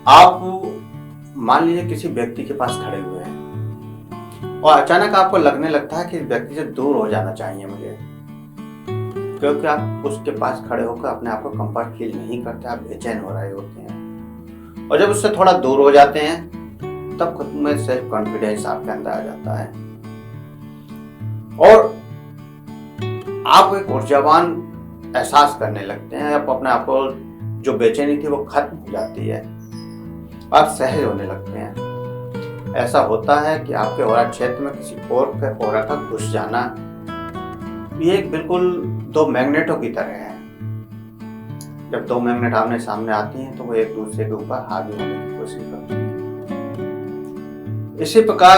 आप मान लीजिए किसी व्यक्ति के पास खड़े हुए हैं और अचानक आपको लगने लगता है कि इस व्यक्ति से दूर हो जाना चाहिए मुझे, क्योंकि आप उसके पास खड़े होकर अपने आप को कंफर्ट फील नहीं करते, आप बेचैन हो रहे होते हैं। और जब उससे थोड़ा दूर हो जाते हैं तब खुद में सेल्फ कॉन्फिडेंस आपके अंदर आ जाता है और आप एक ऊर्जावान एहसास करने लगते हैं। आप अपने आप को, जो बेचैनी थी वो खत्म हो जाती है, आप सहज होने लगते हैं। ऐसा होता है कि आपके ऑरा क्षेत्र में किसी और के ऑरा का घुस जाना ये एक बिल्कुल दो मैग्नेटों की तरह है। जब दो मैग्नेट आमने सामने आती हैं तो वो एक दूसरे के ऊपर हावी होने की कोशिश करती हैं। इसी प्रकार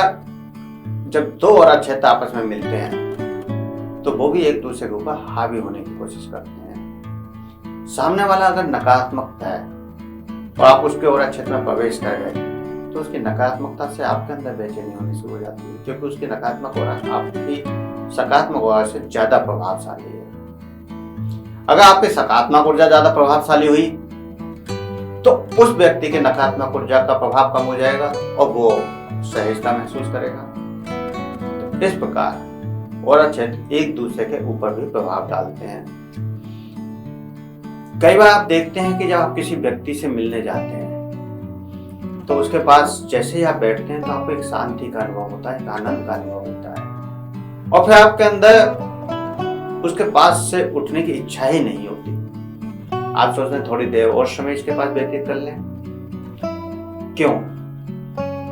जब दो ऑरा क्षेत्र आपस में मिलते हैं तो वो भी एक दूसरे के ऊपर हावी होने की कोशिश करते हैं। सामने वाला अगर नकारात्मक है और आप उसके ऑरा क्षेत्र में प्रवेश कर गए तो उसकी नकारात्मकता से आपके अंदर बेचैनी होनी शुरू हो जाती है, क्योंकि उसकी नकारात्मक ऑरा आपकी सकारात्मक ऊर्जा से ज्यादा प्रभावशाली है। अगर आपकी सकारात्मक ऊर्जा ज्यादा प्रभावशाली हुई तो उस व्यक्ति के नकारात्मक ऊर्जा का प्रभाव कम हो जाएगा और वो सहजता महसूस करेगा। तो इस प्रकार ऑरा क्षेत्र एक दूसरे के ऊपर भी प्रभाव डालते हैं। कई बार आप देखते हैं कि जब आप किसी व्यक्ति से मिलने जाते हैं तो उसके पास जैसे ही आप बैठते हैं तो आपको एक शांति का अनुभव होता है, एक आनंद का अनुभव होता है और फिर आपके अंदर उसके पास से उठने की इच्छा ही नहीं होती। आप सोचते हैं थोड़ी देर और समय इसके पास व्यतीत कर लें। क्यों?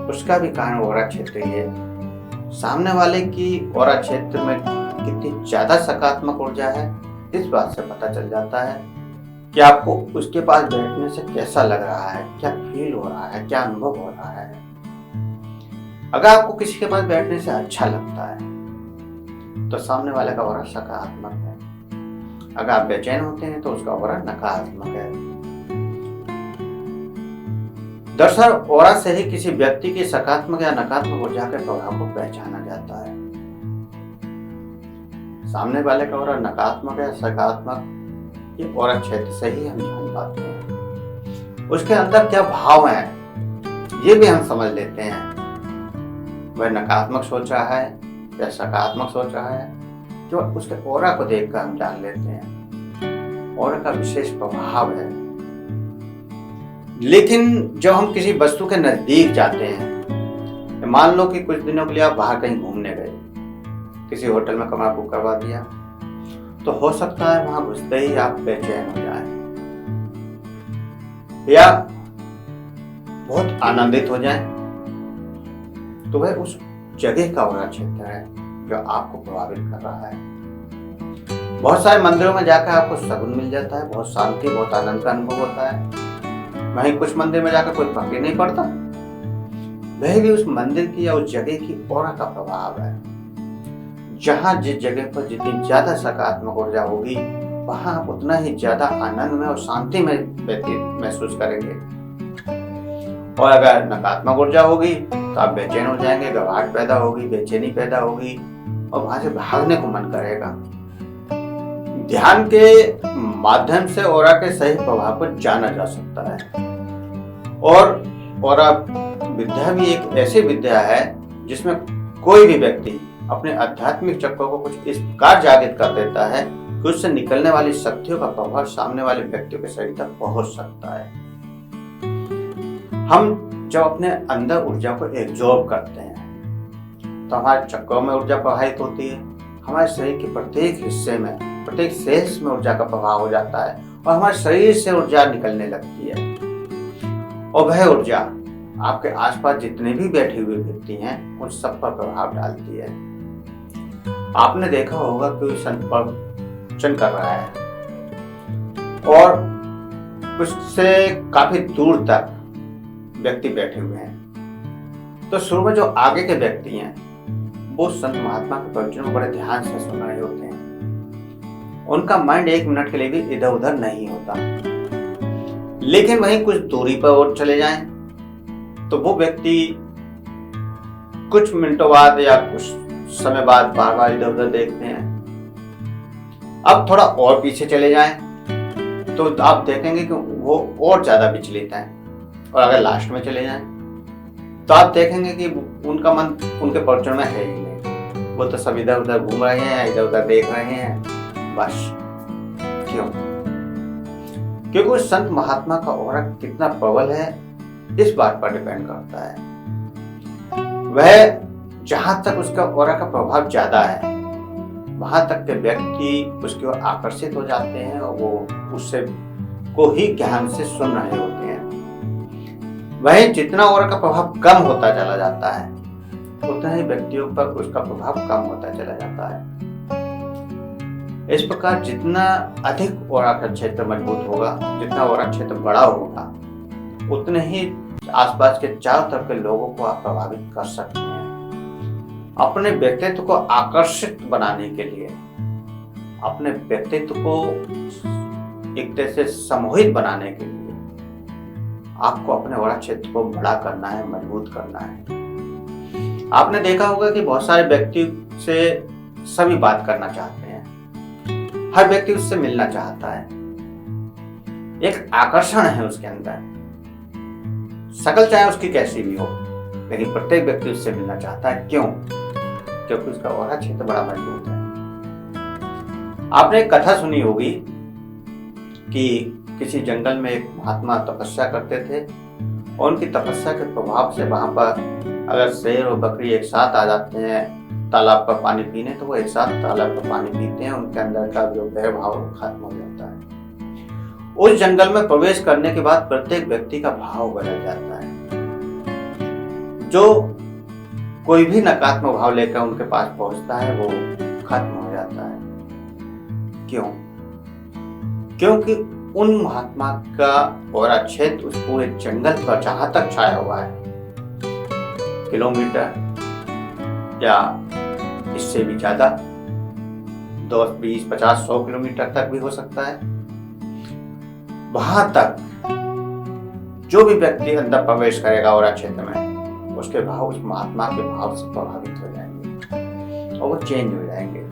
उसका भी कारण ऑरा क्षेत्र ही है। सामने वाले की ऑरा क्षेत्र में कितनी ज्यादा सकारात्मक ऊर्जा है इस बात से पता चल जाता है कि आपको उसके पास बैठने से कैसा लग रहा है, क्या फील हो रहा है, क्या अनुभव हो रहा है। अगर आपको किसी के पास बैठने से अच्छा लगता है तो सामने वाले का ऑरा सकारात्मक है। अगर आप बेचैन होते हैं तो उसका ऑरा नकारात्मक है। दरअसल ऑरा से ही किसी व्यक्ति की सकारात्मक या नकारात्मक ऊर्जा के प्रभाव को पहचाना जाता है। सामने वाले का ऑरा नकारात्मक या सकारात्मक ये ऑरा क्षेत्र से ही हम जान पाते हैं। उसके अंदर क्या भाव है ये भी हम समझ लेते हैं। वह नकारात्मक सोच रहा है या सकारात्मक सोच रहा है, जो उसके ऑरा को देखकर हम जान लेते हैं। ऑरा का विशेष प्रभाव है। लेकिन जब हम किसी वस्तु के नजदीक जाते हैं, मान लो कि कुछ दिनों के लिए आप बाहर कहीं घूमने गए, किसी होटल में कमरा बुक करवा दिया, तो हो सकता है वहां घुसते ही आप बेचैन हो जाएं या बहुत आनंदित हो जाएं। तो वह उस जगह का ऑरा क्षेत्र है जो आपको प्रभावित कर रहा है। बहुत सारे मंदिरों में जाकर आपको सुकून मिल जाता है, बहुत शांति, बहुत आनंद का अनुभव होता है। वहीं कुछ मंदिर में जाकर कोई फर्क ही नहीं पड़ता। वह भी उस मंदिर की या उस जगह की ऑरा का प्रभाव है। जहां जिस जगह पर जितनी ज्यादा सकारात्मक ऊर्जा होगी वहां आप उतना ही ज्यादा आनंद में और शांति में महसूस करेंगे। और अगर नकारात्मक ऊर्जा होगी तो आप बेचैन हो जाएंगे, घबराहट पैदा होगी, बेचैनी पैदा होगी और वहां से भागने को मन करेगा। ध्यान के माध्यम से ऑरा के सही प्रभाव को जाना जा सकता है। और ऑरा विद्या भी एक ऐसी विद्या है जिसमें कोई भी व्यक्ति अपने आध्यात्मिक चक्रों को कुछ इस प्रकार जागृत कर देता है कि उससे निकलने वाली शक्तियों का प्रभाव सामने वाले व्यक्तियों के शरीर तक पहुंच सकता है। हम जब अपने अंदर ऊर्जा को एब्जॉर्ब करते हैं तो हमारे चक्रों में ऊर्जा प्रवाहित होती है। हमारे शरीर के प्रत्येक हिस्से में, प्रत्येक सेल्स में ऊर्जा का प्रभाव हो जाता है और हमारे शरीर से ऊर्जा निकलने लगती है। और वह ऊर्जा आपके आसपास जितने भी बैठे हुए व्यक्ति हैं उन सब पर प्रभाव डालती है। आपने देखा होगा कोई संत प्रवचन कर रहा है और उससे काफी दूर तक व्यक्ति बैठे हुए हैं, तो शुरू में जो आगे के व्यक्ति हैं वो संत महात्मा के प्रवचन को बड़े ध्यान से सुन रहे होते हैं। उनका माइंड एक मिनट के लिए भी इधर उधर नहीं होता। लेकिन वहीं कुछ दूरी पर और चले जाएं तो वो व्यक्ति कुछ मिनटों बाद या कुछ समय बाद बार बार इधर उधर देखते हैं। अब थोड़ा और पीछे चले जाएं तो आप देखेंगे कि वो और ज्यादा विचलित हैं। और अगर लास्ट में चले जाएं तो आप देखेंगे कि उनका मन उनके परचुन में है ही नहीं। वो तो सब इधर उधर घूम रहे हैं, इधर उधर देख रहे हैं बस। क्यों? क्योंकि उस संत महात्मा का ऑरा कितना प्रबल है इस बात पर डिपेंड करता है। वह जहां तक उसका ऑरा का प्रभाव ज्यादा है वहां तक के व्यक्ति उसकी ओर आकर्षित हो जाते हैं और वो उससे को ही ध्यान से सुन रहे होते हैं। वहीं जितना ऑरा का प्रभाव कम होता चला जाता है उतना ही व्यक्तियों पर उसका प्रभाव कम होता चला जाता है। इस प्रकार जितना अधिक ऑरा का क्षेत्र मजबूत होगा, जितना ऑरा क्षेत्र बड़ा होगा, उतने ही आसपास के चारों तरफ के लोगों को आप प्रभावित कर सकते हैं। अपने व्यक्तित्व को आकर्षित बनाने के लिए, अपने व्यक्तित्व को एक तरह से सम्मोहित बनाने के लिए आपको अपने ऑरा क्षेत्र को बड़ा करना है, मजबूत करना है। आपने देखा होगा कि बहुत सारे व्यक्ति से सभी बात करना चाहते हैं, हर व्यक्ति उससे मिलना चाहता है, एक आकर्षण है उसके अंदर, शकल चाहे उसकी कैसी भी हो, लेकिन प्रत्येक व्यक्ति उससे मिलना चाहता है। क्यों? क्योंकि उसका ऑरा क्षेत्र बड़ा मजबूत है। आपने एक कथा सुनी होगी कि किसी जंगल में एक महात्मा तपस्या करते थे और उनकी तपस्या के प्रभाव से वहां पर अगर शेर और बकरी एक साथ आ जाते हैं तालाब पर पानी पीने, तो वो एक साथ तालाब पर पानी पीते हैं, उनके अंदर का जो वैर भाव खत्म हो जाता है। उस जंगल में प्रवेश करने के बाद प्रत्येक व्यक्ति का भाव बदल जाता है। जो कोई भी नकारात्मक भाव लेकर उनके पास पहुंचता है वो खत्म हो जाता है। क्यों? क्योंकि उन महात्मा का ऑरा क्षेत्र उस पूरे जंगल पर जहां तक छाया हुआ है, किलोमीटर या इससे भी ज्यादा, 10, 20, 50, 100 किलोमीटर तक भी हो सकता है, वहां तक जो भी व्यक्ति अंदर प्रवेश करेगा ऑरा क्षेत्र में, उसके भाव उस महात्मा के भाव से प्रभावित हो जाएंगे और वो चेंज हो जाएंगे।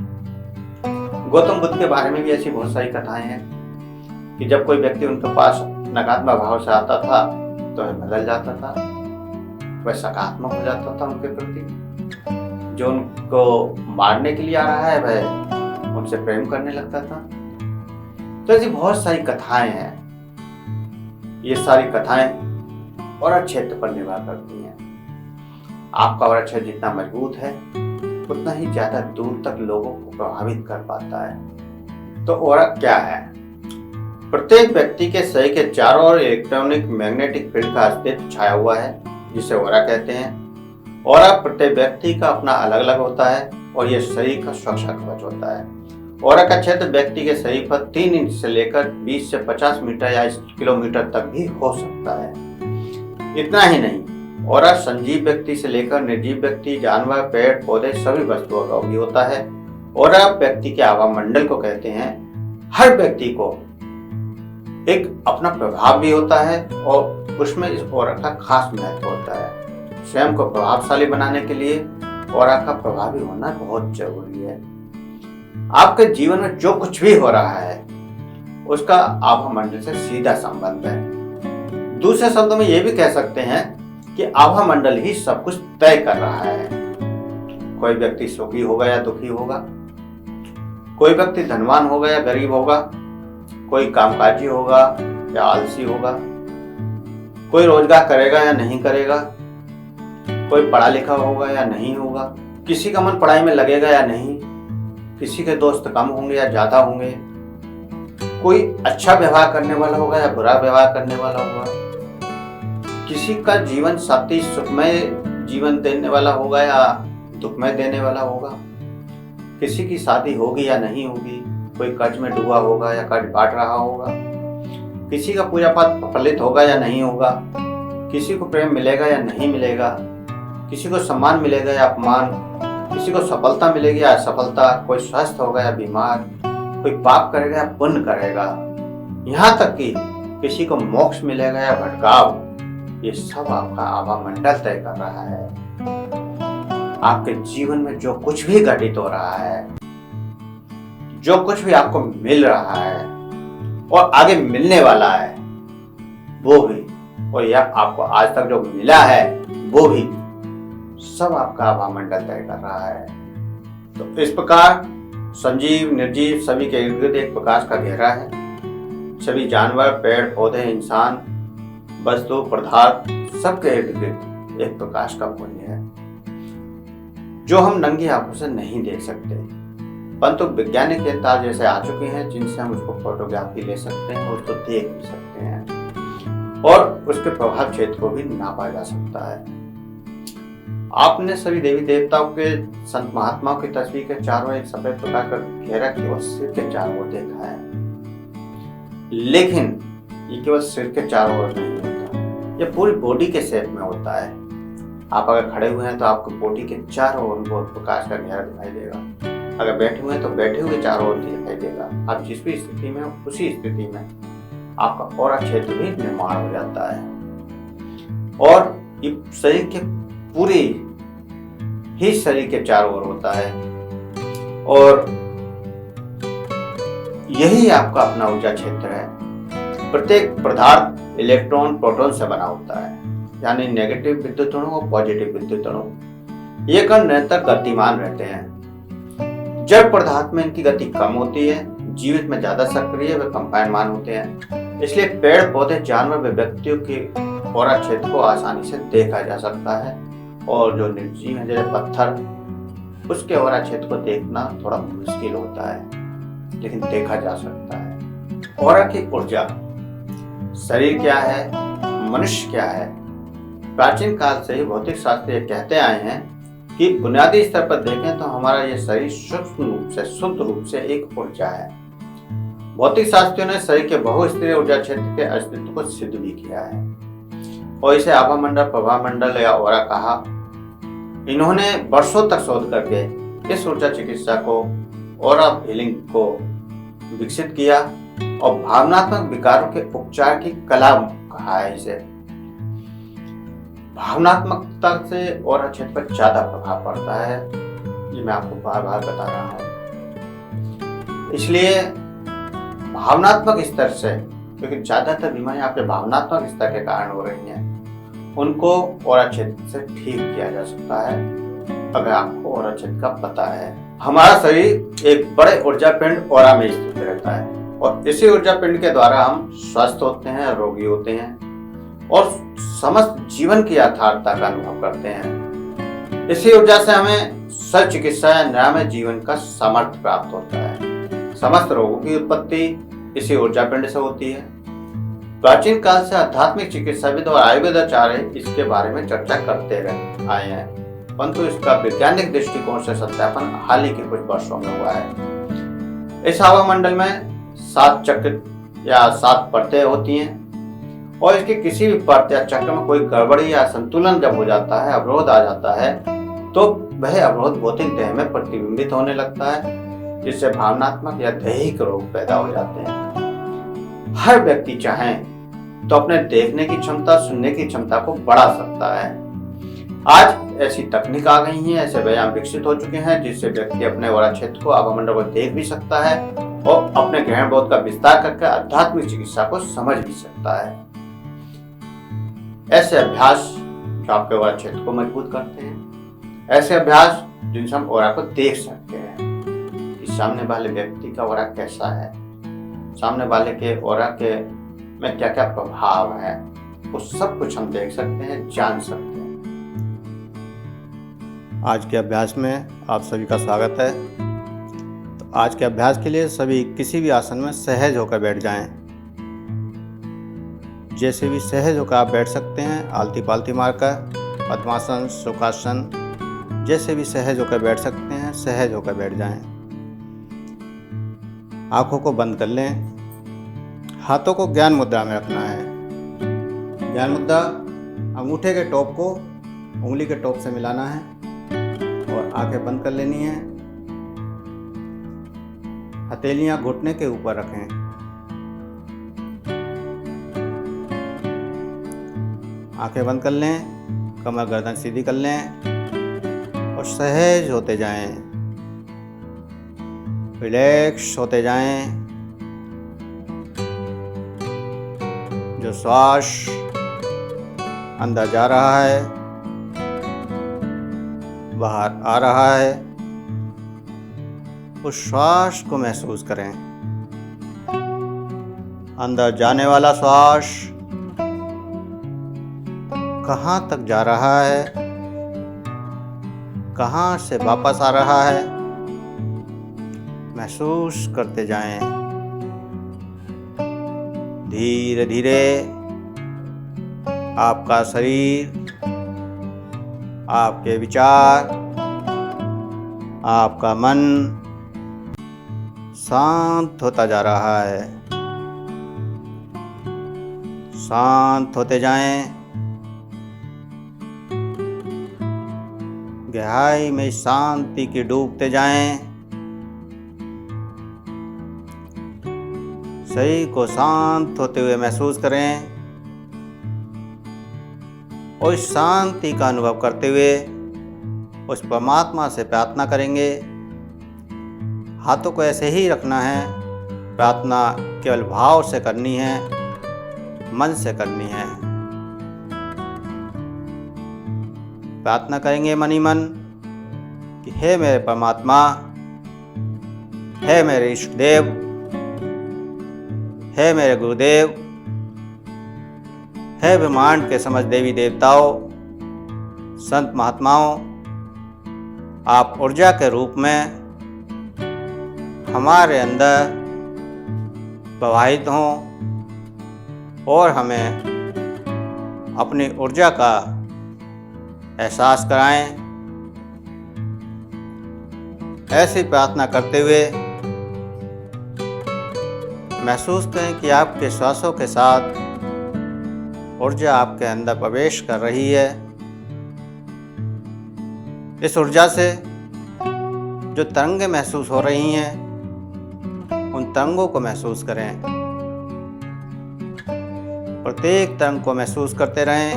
गौतम बुद्ध के बारे में भी ऐसी बहुत सारी कथाएं हैं कि जब कोई व्यक्ति उनके पास नकारात्मक भाव से आता था तो वह बदल जाता था, वह सकारात्मक हो जाता था उनके प्रति। जो उनको मारने के लिए आ रहा है वह उनसे प्रेम करने लगता था। तो ऐसी बहुत सारी कथाएं हैं। ये सारी कथाएं ऑरा क्षेत्र पर निर्भर करती हैं। आपका ऑरा क्षेत्र जितना मजबूत है उतना ही ज्यादा दूर तक लोगों को प्रभावित कर पाता है। तो ऑरा क्या है? प्रत्येक व्यक्ति के शरीर के चारों ओर इलेक्ट्रॉनिक मैग्नेटिक फील्ड का अस्तित्व छाया हुआ है, जिसे ऑरा कहते हैं। ऑरा प्रत्येक व्यक्ति का अपना अलग अलग होता है और यह शरीर का सुरक्षा कवच होता है। ऑरा का क्षेत्र व्यक्ति के शरीर पर 3 इंच से लेकर 20 से 50 मीटर या किलोमीटर तक भी हो सकता है। इतना ही नहीं, ऑरा सजीव व्यक्ति से लेकर निर्जीव व्यक्ति, जानवर, पेड़ पौधे सभी वस्तुओं का भी होता है। ऑरा व्यक्ति के आभा मंडल को कहते हैं। हर व्यक्ति को एक अपना प्रभाव भी होता है और उसमें इस ऑरा का खास महत्व होता है। स्वयं को प्रभावशाली बनाने के लिए ऑरा का प्रभावी होना बहुत जरूरी है। आपके जीवन में जो कुछ भी हो रहा है उसका आभा मंडल से सीधा संबंध है। दूसरे शब्दों में ये भी कह सकते हैं कि आभा मंडल ही सब कुछ तय कर रहा है। कोई व्यक्ति सुखी होगा या दुखी होगा, कोई व्यक्ति धनवान होगा या गरीब होगा, कोई कामकाजी होगा या आलसी होगा, कोई रोजगार करेगा या नहीं करेगा, कोई पढ़ा लिखा होगा या नहीं होगा, किसी का मन पढ़ाई में लगेगा या नहीं, किसी के दोस्त कम होंगे या ज्यादा होंगे, कोई अच्छा व्यवहार करने वाला होगा या बुरा व्यवहार करने वाला होगा, किसी का जीवन साथी सुखमय जीवन देने वाला होगा या दुखमय देने वाला होगा, किसी की शादी होगी या नहीं होगी, कोई कर्ज में डूबा होगा या कर्ज बांट रहा होगा, किसी का पूजा पाठ फलित होगा या नहीं होगा, किसी को प्रेम मिलेगा या नहीं मिलेगा, किसी को सम्मान मिलेगा या अपमान, किसी को सफलता मिलेगी या असफलता, कोई स्वस्थ होगा या बीमार, कोई पाप करेगा या पुण्य करेगा, यहाँ तक कि किसी को मोक्ष मिलेगा या भटकाव, ये सब आपका आभा मंडल तय कर रहा है। आपके जीवन में जो कुछ भी घटित हो रहा है, जो कुछ भी आपको मिल रहा है और आगे मिलने वाला है, वो भी और यह आपको आज तक जो मिला है वो भी सब आपका आभा मंडल तय कर रहा है। तो इस प्रकार संजीव निर्जीव सभी के इर्द गिर्द एक प्रकाश का घेरा है। सभी जानवर, पेड़ पौधे, इंसान, वस्तु, पदार्थ सबके इर्द गिर्द एक प्रकाश का पुंज है जो हम नंगी आंखों से नहीं देख सकते, परंतु वैज्ञानिक यंत्र जैसे आ चुके हैं जिनसे हम उसको फोटोग्राफी ले सकते हैं और उसको देख भी सकते हैं और उसके प्रभाव क्षेत्र को भी नापा जा सकता है। आपने सभी देवी देवताओं के, संत महात्माओं की तस्वीर के चारों एक सफेद प्रकाश का घेरा केवल सिर के चारों ओर देखा है, लेकिन ये केवल सिर के चारों ओर नहीं होता, ये पूरी बॉडी के शेप में होता है। आप अगर खड़े हुए हैं तो आपको बॉडी के चारों ओर वो प्रकाश का घेरा दिखाई देगा, अगर बैठे हुए हैं तो बैठे हुए चारों ओर दिखाई देगा। आप जिस भी स्थिति में हो उसी स्थिति में आपका ऑरा क्षेत्र भी निर्माण हो जाता है और ये शरीर के पूरे ही शरीर के चारों ओर होता है और यही आपका अपना ऊर्जा क्षेत्र है। प्रत्येक पदार्थ इलेक्ट्रॉन, प्रोटॉन से बना होता है, यानी नेगेटिव विद्युत अणु और पॉजिटिव विद्युत अणु। ये कण निरंतर गतिमान रहते हैं। जड़ पदार्थ में इनकी गति कम होती है, जीवित में ज्यादा सक्रिय व कंपायनमान होते हैं। इसलिए पेड़ पौधे, जानवर व व्यक्तियों के ऑरा क्षेत्र को आसानी से देखा जा सकता है और जो निर्जीव है जैसे पत्थर, उसके ऑरा क्षेत्र को देखना थोड़ा मुश्किल होता है, लेकिन देखा जा सकता है। ऑरा की ऊर्जा, शरीर क्या है, मनुष्य क्या है, प्राचीन काल से ही भौतिक शास्त्र ये कहते आए हैं कि बुनियादी स्तर पर देखें तो हमारा ये शरीर सूक्ष्म रूप से, शुद्ध रूप से एक ऊर्जा है। भौतिक शास्त्रियों ने शरीर के बहुस्तरीय ऊर्जा क्षेत्र के अस्तित्व को सिद्ध भी किया है और इसे आभा मंडल, प्रभा मंडल या ऑरा कहा। इन्होंने वर्षों तक शोध करके इस ऊर्जा चिकित्सा को, ऑरा हीलिंग को विकसित किया और भावनात्मक विकारों के उपचार की कला कहा है इसे। भावनात्मकता से ऑरा क्षेत्र पर ज्यादा प्रभाव पड़ता है, ये मैं आपको बार बार बता रहा हूँ। इसलिए भावनात्मक स्तर से, क्योंकि ज्यादातर बीमारियां आपके भावनात्मक स्तर के कारण हो रही हैं, उनको ऑरा क्षेत्र से ठीक किया जा सकता है अगर आपको ऑरा क्षेत्र का पता है। हमारा शरीर एक बड़े ऊर्जा पिंड ऑरा में स्थित रहता है और इसी ऊर्जा पिंड के द्वारा हम स्वस्थ होते हैं, रोगी होते हैं और समस्त जीवन की यथार्थता का अनुभव करते हैं। इसी ऊर्जा से हमें सर्व चिकित्सा या निरामय जीवन का सामर्थ्य प्राप्त होता है। समस्त रोगों की उत्पत्ति इसी ऊर्जा पिंड से होती है। प्राचीन काल से आध्यात्मिक चिकित्साविद और आयुर्वेदाचार्य इसके बारे में चर्चा करते रहे आए हैं, परंतु इसका वैज्ञानिक दृष्टिकोण से सत्यापन हाल ही के कुछ वर्षों में हुआ है। इस आभा मंडल में 7 चक्र या 7 परतें होती हैं और इसके किसी भी परत या चक्र में कोई गड़बड़ी या संतुलन जब हो जाता है, अवरोध आ जाता है, तो वह अवरोध भौतिक देह में प्रतिबिंबित होने लगता है, जिससे भावनात्मक या दैहिक रोग पैदा हो जाते हैं। हर व्यक्ति चाहे तो अपने देखने की क्षमता, सुनने की क्षमता को बढ़ा सकता है। आज ऐसी तकनीक आ गई है, ऐसे व्यायाम विकसित हो चुके हैं जिससे व्यक्ति अपने ऑरा क्षेत्र को, आभा मंडल को देख भी सकता है और अपने ग्रहण बोध का विस्तार करके आध्यात्मिक चिकित्सा को समझ भी सकता है। ऐसे अभ्यास जो आपके ऑरा क्षेत्र को मजबूत करते हैं, ऐसे अभ्यास जिनसे हम ऑरा को देख सकते हैं कि सामने वाले व्यक्ति का ऑरा कैसा है, सामने वाले के ऑरा के में क्या क्या प्रभाव है, वो सब कुछ हम देख सकते हैं, जान सकते हैं। आज के अभ्यास में आप सभी का स्वागत है। तो आज के अभ्यास के लिए सभी किसी भी आसन में सहज होकर बैठ जाएं। जैसे भी सहज होकर आप बैठ सकते हैं, आलती पालती मारकर, पद्मासन, सुखासन, जैसे भी सहज होकर बैठ सकते हैं, सहज होकर बैठ जाएं। आंखों को बंद कर लें। हाथों को ज्ञान मुद्रा में रखना है। ज्ञान मुद्रा, अंगूठे के टॉप को उंगली के टॉप से मिलाना है और आंखें बंद कर लेनी है। हथेलियां घुटने के ऊपर रखें। आंखें बंद कर लें, कमर गर्दन सीधी कर लें और सहज होते जाएं, रिलैक्स होते जाएं। जो श्वास अंदर जा रहा है, बाहर आ रहा है। उस श्वास को महसूस करें। अंदर जाने वाला श्वास कहाँ तक जा रहा है, कहाँ से वापस आ रहा है, महसूस करते जाएं। धीरे धीरे आपका शरीर, आपके विचार, आपका मन शांत होता जा रहा है। शांत होते जाएं। गहराई में शांति की डूबते जाएं। शरीर को शांत होते हुए महसूस करें और इस शांति का अनुभव करते हुए उस परमात्मा से प्रार्थना करेंगे। हाथों को ऐसे ही रखना है। प्रार्थना केवल भाव से करनी है, मन से करनी है। प्रार्थना करेंगे मन ही मन कि हे मेरे परमात्मा, हे मेरे इष्ट देव, हे मेरे गुरुदेव, हे ब्रह्मांड के समस्त देवी देवताओं, संत महात्माओं, आप ऊर्जा के रूप में हमारे अंदर प्रवाहित हों और हमें अपनी ऊर्जा का एहसास कराएं। ऐसी प्रार्थना करते हुए महसूस करें कि आपके श्वासों के साथ ऊर्जा आपके अंदर प्रवेश कर रही है। इस ऊर्जा से जो तरंगें महसूस हो रही हैं, उन तरंगों को महसूस करें। प्रत्येक तरंग को महसूस करते रहें,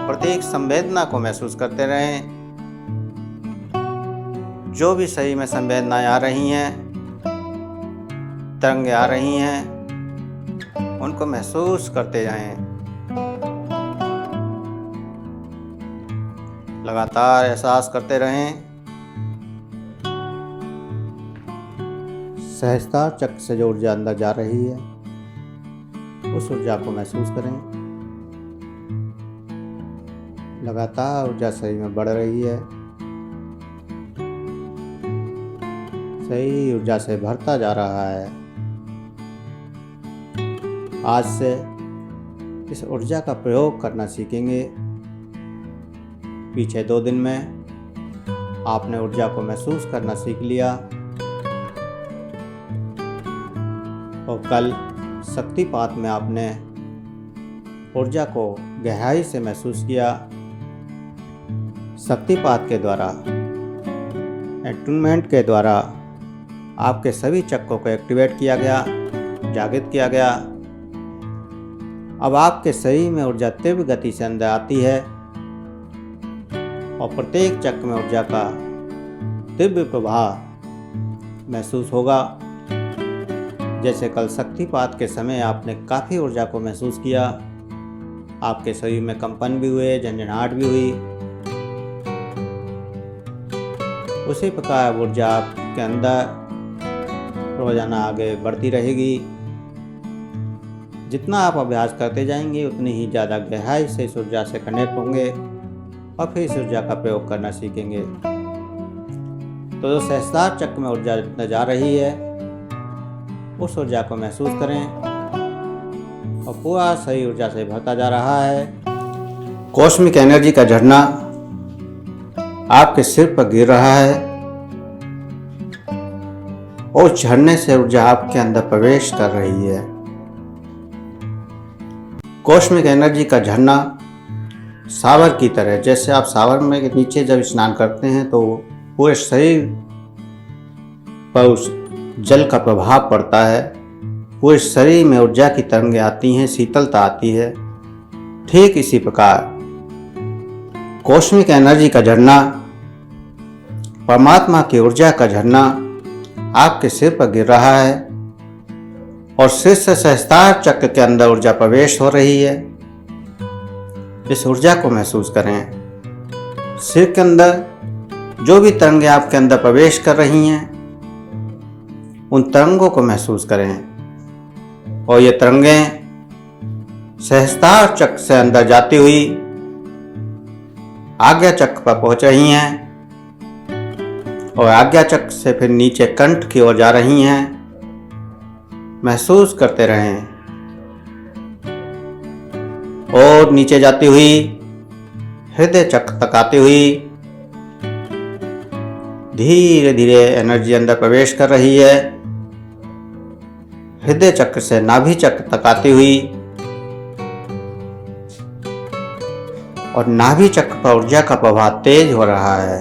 प्रत्येक संवेदना को महसूस करते रहें। जो भी शरीर में संवेदनाएं आ रही हैं, तरंगें आ रही हैं, उनको महसूस करते जाएं। लगातार एहसास करते रहें। सहस्त्रार चक्र से जो ऊर्जा अंदर जा रही है, उस ऊर्जा को महसूस करें। लगातार ऊर्जा शरीर में बढ़ रही है। सही ऊर्जा से भरता जा रहा है। आज से इस ऊर्जा का प्रयोग करना सीखेंगे। पीछे 2 दिन में आपने ऊर्जा को महसूस करना सीख लिया और कल शक्तिपात में आपने ऊर्जा को गहराई से महसूस किया। शक्तिपात के द्वारा, एटूनमेंट के द्वारा आपके सभी चक्रों को एक्टिवेट किया गया, जागृत किया गया। अब आपके शरीर में ऊर्जा तीव्र गति से अंदर आती है और प्रत्येक चक्र में ऊर्जा का तीव्र प्रभाव महसूस होगा। जैसे कल शक्तिपात के समय आपने काफ़ी ऊर्जा को महसूस किया, आपके शरीर में कंपन भी हुए, झंझनाहट भी हुई। उसी प्रकार ऊर्जा आपके अंदर रोजाना आगे बढ़ती रहेगी। जितना आप अभ्यास करते जाएंगे, उतनी ही ज़्यादा गहराई से इस ऊर्जा से कनेक्ट होंगे और फिर इस ऊर्जा का प्रयोग करना सीखेंगे। तो जो सहस्त्रार चक्र में ऊर्जा जा रही है, उस ऊर्जा को महसूस करें और पूरा सही ऊर्जा से भरता जा रहा है। कॉस्मिक एनर्जी का झरना आपके सिर पर गिर रहा है और झरने से ऊर्जा आपके अंदर प्रवेश कर रही है। कॉस्मिक एनर्जी का झरना सावर की तरह, जैसे आप सावर में नीचे जब स्नान करते हैं तो पूरे शरीर पर उस जल का प्रभाव पड़ता है, पूरे शरीर में ऊर्जा की तरंगें आती हैं, शीतलता आती है। ठीक इसी प्रकार कॉस्मिक एनर्जी का झरना, परमात्मा की ऊर्जा का झरना आपके सिर पर गिर रहा है और सिर से सहस्त्रार चक्र के अंदर ऊर्जा प्रवेश हो रही है। इस ऊर्जा को महसूस करें। सिर के अंदर जो भी तरंगें आपके अंदर प्रवेश कर रही हैं, उन तरंगों को महसूस करें और ये तरंगें सहस्त्रार चक्र से अंदर जाती हुई आज्ञा चक्र पर पहुंच रही हैं और आज्ञा चक्र से फिर नीचे कंठ की ओर जा रही हैं। महसूस करते रहें और नीचे जाती हुई हृदय चक्र तक आती हुई धीरे धीरे एनर्जी अंदर प्रवेश कर रही है। हृदय चक्र से नाभि चक्र तक आती हुई और नाभि चक्र पर ऊर्जा का प्रवाह तेज हो रहा है।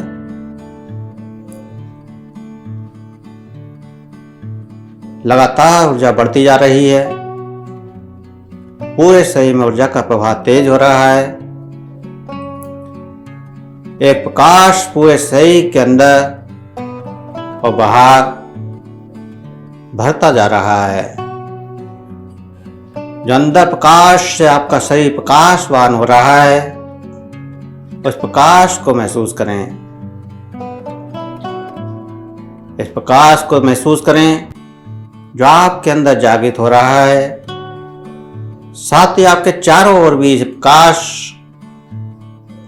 लगातार ऊर्जा बढ़ती जा रही है। पूरे शरीर में ऊर्जा का प्रवाह तेज हो रहा है। एक प्रकाश पूरे शरीर के अंदर और बाहर भरता जा रहा है। जो अंदर प्रकाश से आपका शरीर प्रकाशवान हो रहा है, उस प्रकाश को महसूस करें। इस प्रकाश को महसूस करें जो आपके अंदर जागृत हो रहा है। साथ ही आपके चारों ओर भी इस प्रकाश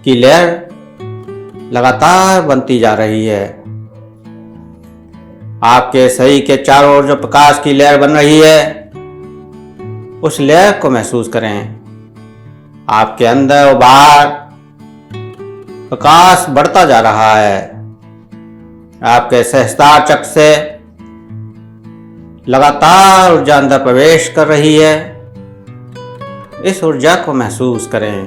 की लहर लगातार बनती जा रही है। आपके शरीर के चारों ओर जो प्रकाश की लहर बन रही है, उस लहर को महसूस करें। आपके अंदर और बाहर प्रकाश बढ़ता जा रहा है। आपके सहस्त्रार चक्र से लगातार ऊर्जा अंदर प्रवेश कर रही है। इस ऊर्जा को महसूस करें।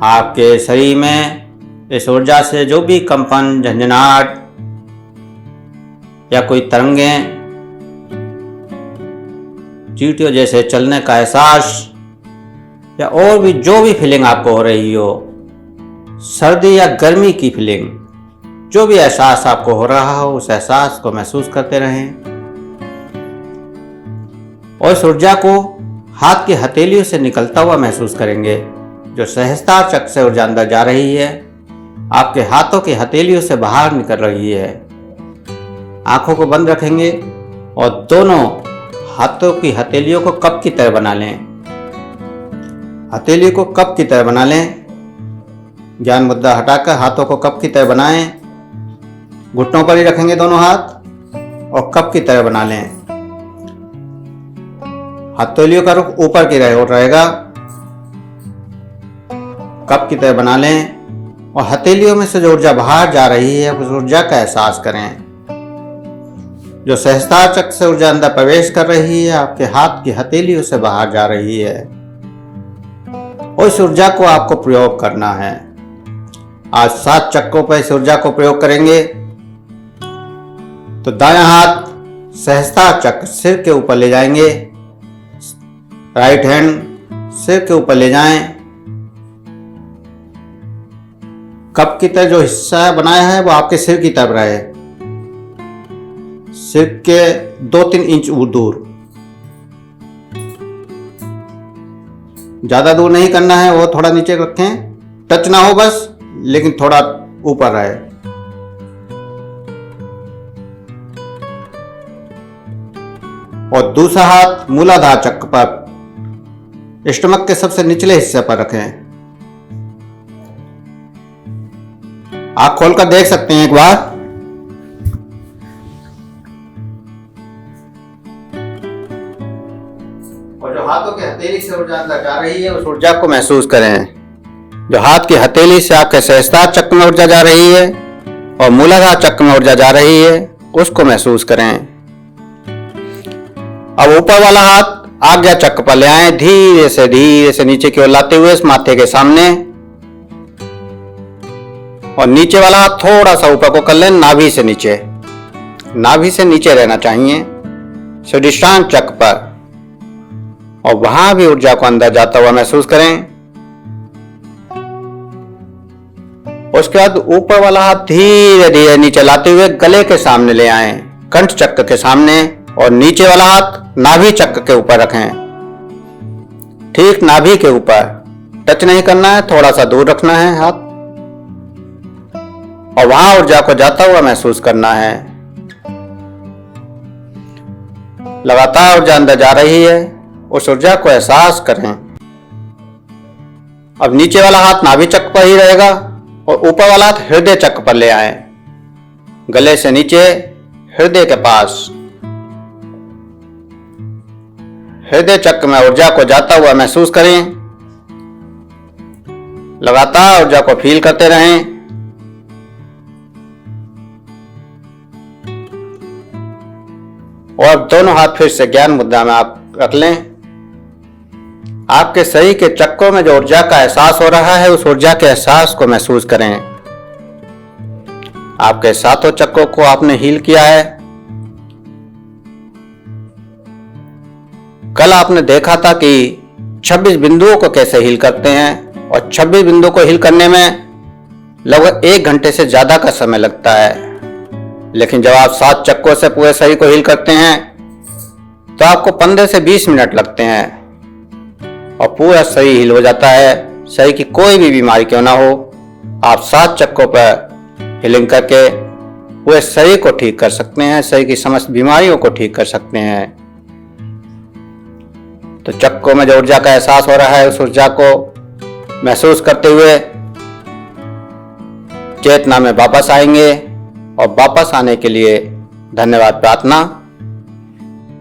आपके शरीर में इस ऊर्जा से जो भी कंपन, झंझनाहट या कोई तरंगें, चींटियों जैसे चलने का एहसास या और भी जो भी फीलिंग आपको हो रही हो, सर्दी या गर्मी की फीलिंग, जो भी एहसास आपको हो रहा हो, उस एहसास को महसूस करते रहें और इस ऊर्जा को हाथ की हथेलियों से निकलता हुआ महसूस करेंगे। जो सहस्त्रार चक्र से ऊर्जा अंदर जा रही है, आपके हाथों की हथेलियों से बाहर निकल रही है। आंखों को बंद रखेंगे और दोनों हाथों की हथेलियों को कप की तरह बना लें। हथेली को कप की तरह बना लें। ज्ञान मुद्रा हटाकर हाथों को कप की तरह बनाएं। घुटनों पर ही रखेंगे दोनों हाथ और कप की तरह बना लें। हथेलियों का रुख ऊपर की ओर रहेगा। कप की तरह बना लें और हथेलियों में से जो ऊर्जा बाहर जा रही है, उस ऊर्जा का एहसास करें। जो सहस्त्रार चक्र से ऊर्जा अंदर प्रवेश कर रही है, आपके हाथ की हथेलियों से बाहर जा रही है और इस ऊर्जा को आपको प्रयोग करना है। आज 7 चक्रों पर इस ऊर्जा को प्रयोग करेंगे। तो दायां हाथ सहस्त्रार चक्र सिर के ऊपर ले जाएंगे। राइट हैंड सिर के ऊपर ले जाएं। कप की तरह जो हिस्सा बनाया है वो आपके सिर की तरफ रहे। सिर के 2-3 इंच दूर, ज्यादा दूर नहीं करना है, वो थोड़ा नीचे रखें, टच ना हो बस, लेकिन थोड़ा ऊपर रहे। और दूसरा हाथ मूलाधार चक्र पर, स्टमक के सबसे निचले हिस्से पर रखें। आंख खोलकर देख सकते हैं एक बार। और जो हाथों की हथेली से ऊर्जा अंदर जा रही है, उस ऊर्जा को महसूस करें। जो हाथ की हथेली से आपके सहस्त्रार चक्र में ऊर्जा जा रही है और मूलाधार चक्र में ऊर्जा जा रही है, उसको महसूस करें। अब ऊपर वाला हाथ आज्ञा चक्र पर ले आए। धीरे से नीचे की ओर लाते हुए इस माथे के सामने, और नीचे वाला हाथ थोड़ा सा ऊपर को कर लें। नाभि से नीचे, नाभि से नीचे रहना चाहिए स्वादिष्टान चक्र पर, और वहां भी ऊर्जा को अंदर जाता हुआ महसूस करें। उसके बाद ऊपर वाला हाथ धीरे धीरे नीचे लाते हुए गले के सामने ले आए, कंठ चक्र के सामने, और नीचे वाला हाथ नाभि चक्र के ऊपर रखें। ठीक नाभि के ऊपर टच नहीं करना है, थोड़ा सा दूर रखना है हाथ, और वहां ऊर्जा को जाता हुआ महसूस करना है। लगातार ऊर्जा अंदर जा रही है, उस ऊर्जा को एहसास करें। अब नीचे वाला हाथ नाभि चक्र पर ही रहेगा और ऊपर वाला हाथ हृदय चक्र पर ले आए, गले से नीचे हृदय के पास। हृदय चक्र में ऊर्जा को जाता हुआ महसूस करें। लगातार ऊर्जा को फील करते रहें। और दोनों हाथ फिर से ज्ञान मुद्रा में आप रख लें। आपके शरीर के चक्रों में जो ऊर्जा का एहसास हो रहा है, उस ऊर्जा के एहसास को महसूस करें। आपके सातों चक्रों को आपने हील किया है। कल आपने देखा था कि 26 बिंदुओं को कैसे हील करते हैं, और 26 बिंदुओं को हील करने में लगभग 1 घंटे से ज्यादा का समय लगता है। लेकिन जब आप 7 चक्रों से पूरे शरीर को हील करते हैं तो आपको 15 से 20 मिनट लगते हैं और पूरा शरीर हील हो जाता है। शरीर की कोई भी बीमारी क्यों ना हो, आप 7 चक्रों पर हीलिंग करके पूरे शरीर को ठीक कर सकते हैं, शरीर की समस्त बीमारियों को ठीक कर सकते हैं। तो चक्रों में जो ऊर्जा का एहसास हो रहा है, उस ऊर्जा को महसूस करते हुए चेतना में वापस आएंगे। और वापस आने के लिए धन्यवाद प्रार्थना।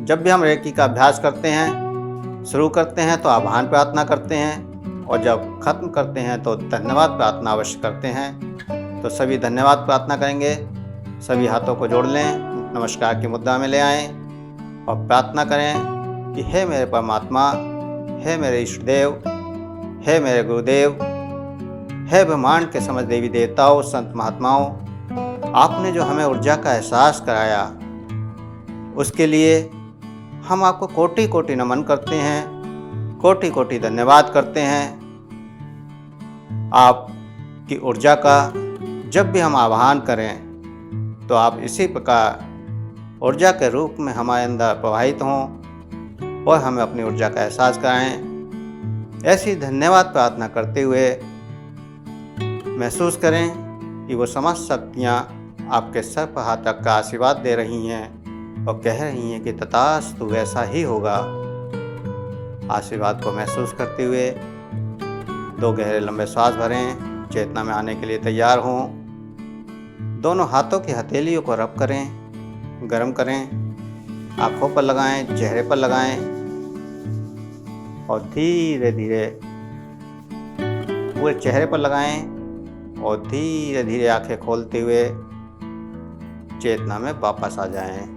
जब भी हम रेकी का अभ्यास करते हैं, शुरू करते हैं तो आभान प्रार्थना करते हैं, और जब खत्म करते हैं तो धन्यवाद प्रार्थना अवश्य करते हैं। तो सभी धन्यवाद प्रार्थना करेंगे। सभी हाथों को जोड़ लें, नमस्कार की मुद्रा में ले आएं और प्रार्थना करें कि हे मेरे परमात्मा, हे मेरे इष्ट देव, हे मेरे गुरुदेव, हे ब्रह्मांड के समस्त देवी देवताओं, संत महात्माओं, आपने जो हमें ऊर्जा का एहसास कराया उसके लिए हम आपको कोटि कोटि नमन करते हैं, कोटि कोटि धन्यवाद करते हैं। आपकी ऊर्जा का जब भी हम आह्वान करें तो आप इसी प्रकार ऊर्जा के रूप में हमारे अंदर प्रवाहित हों और हमें अपनी ऊर्जा का एहसास कराएं। ऐसी धन्यवाद प्रार्थना करते हुए महसूस करें कि वो समस्त शक्तियाँ आपके सर पर हाथ रखकर आशीर्वाद दे रही हैं और कह रही हैं कि तथास्तु वैसा ही होगा। आशीर्वाद को महसूस करते हुए 2 गहरे लंबे श्वास भरें, चेतना में आने के लिए तैयार हों। दोनों हाथों की हथेलियों को रब करें, गर्म करें, आँखों पर लगाएं, चेहरे पर लगाएं और धीरे धीरे पूरे चेहरे पर लगाएं और धीरे धीरे आंखें खोलते हुए चेतना में वापस आ जाएं।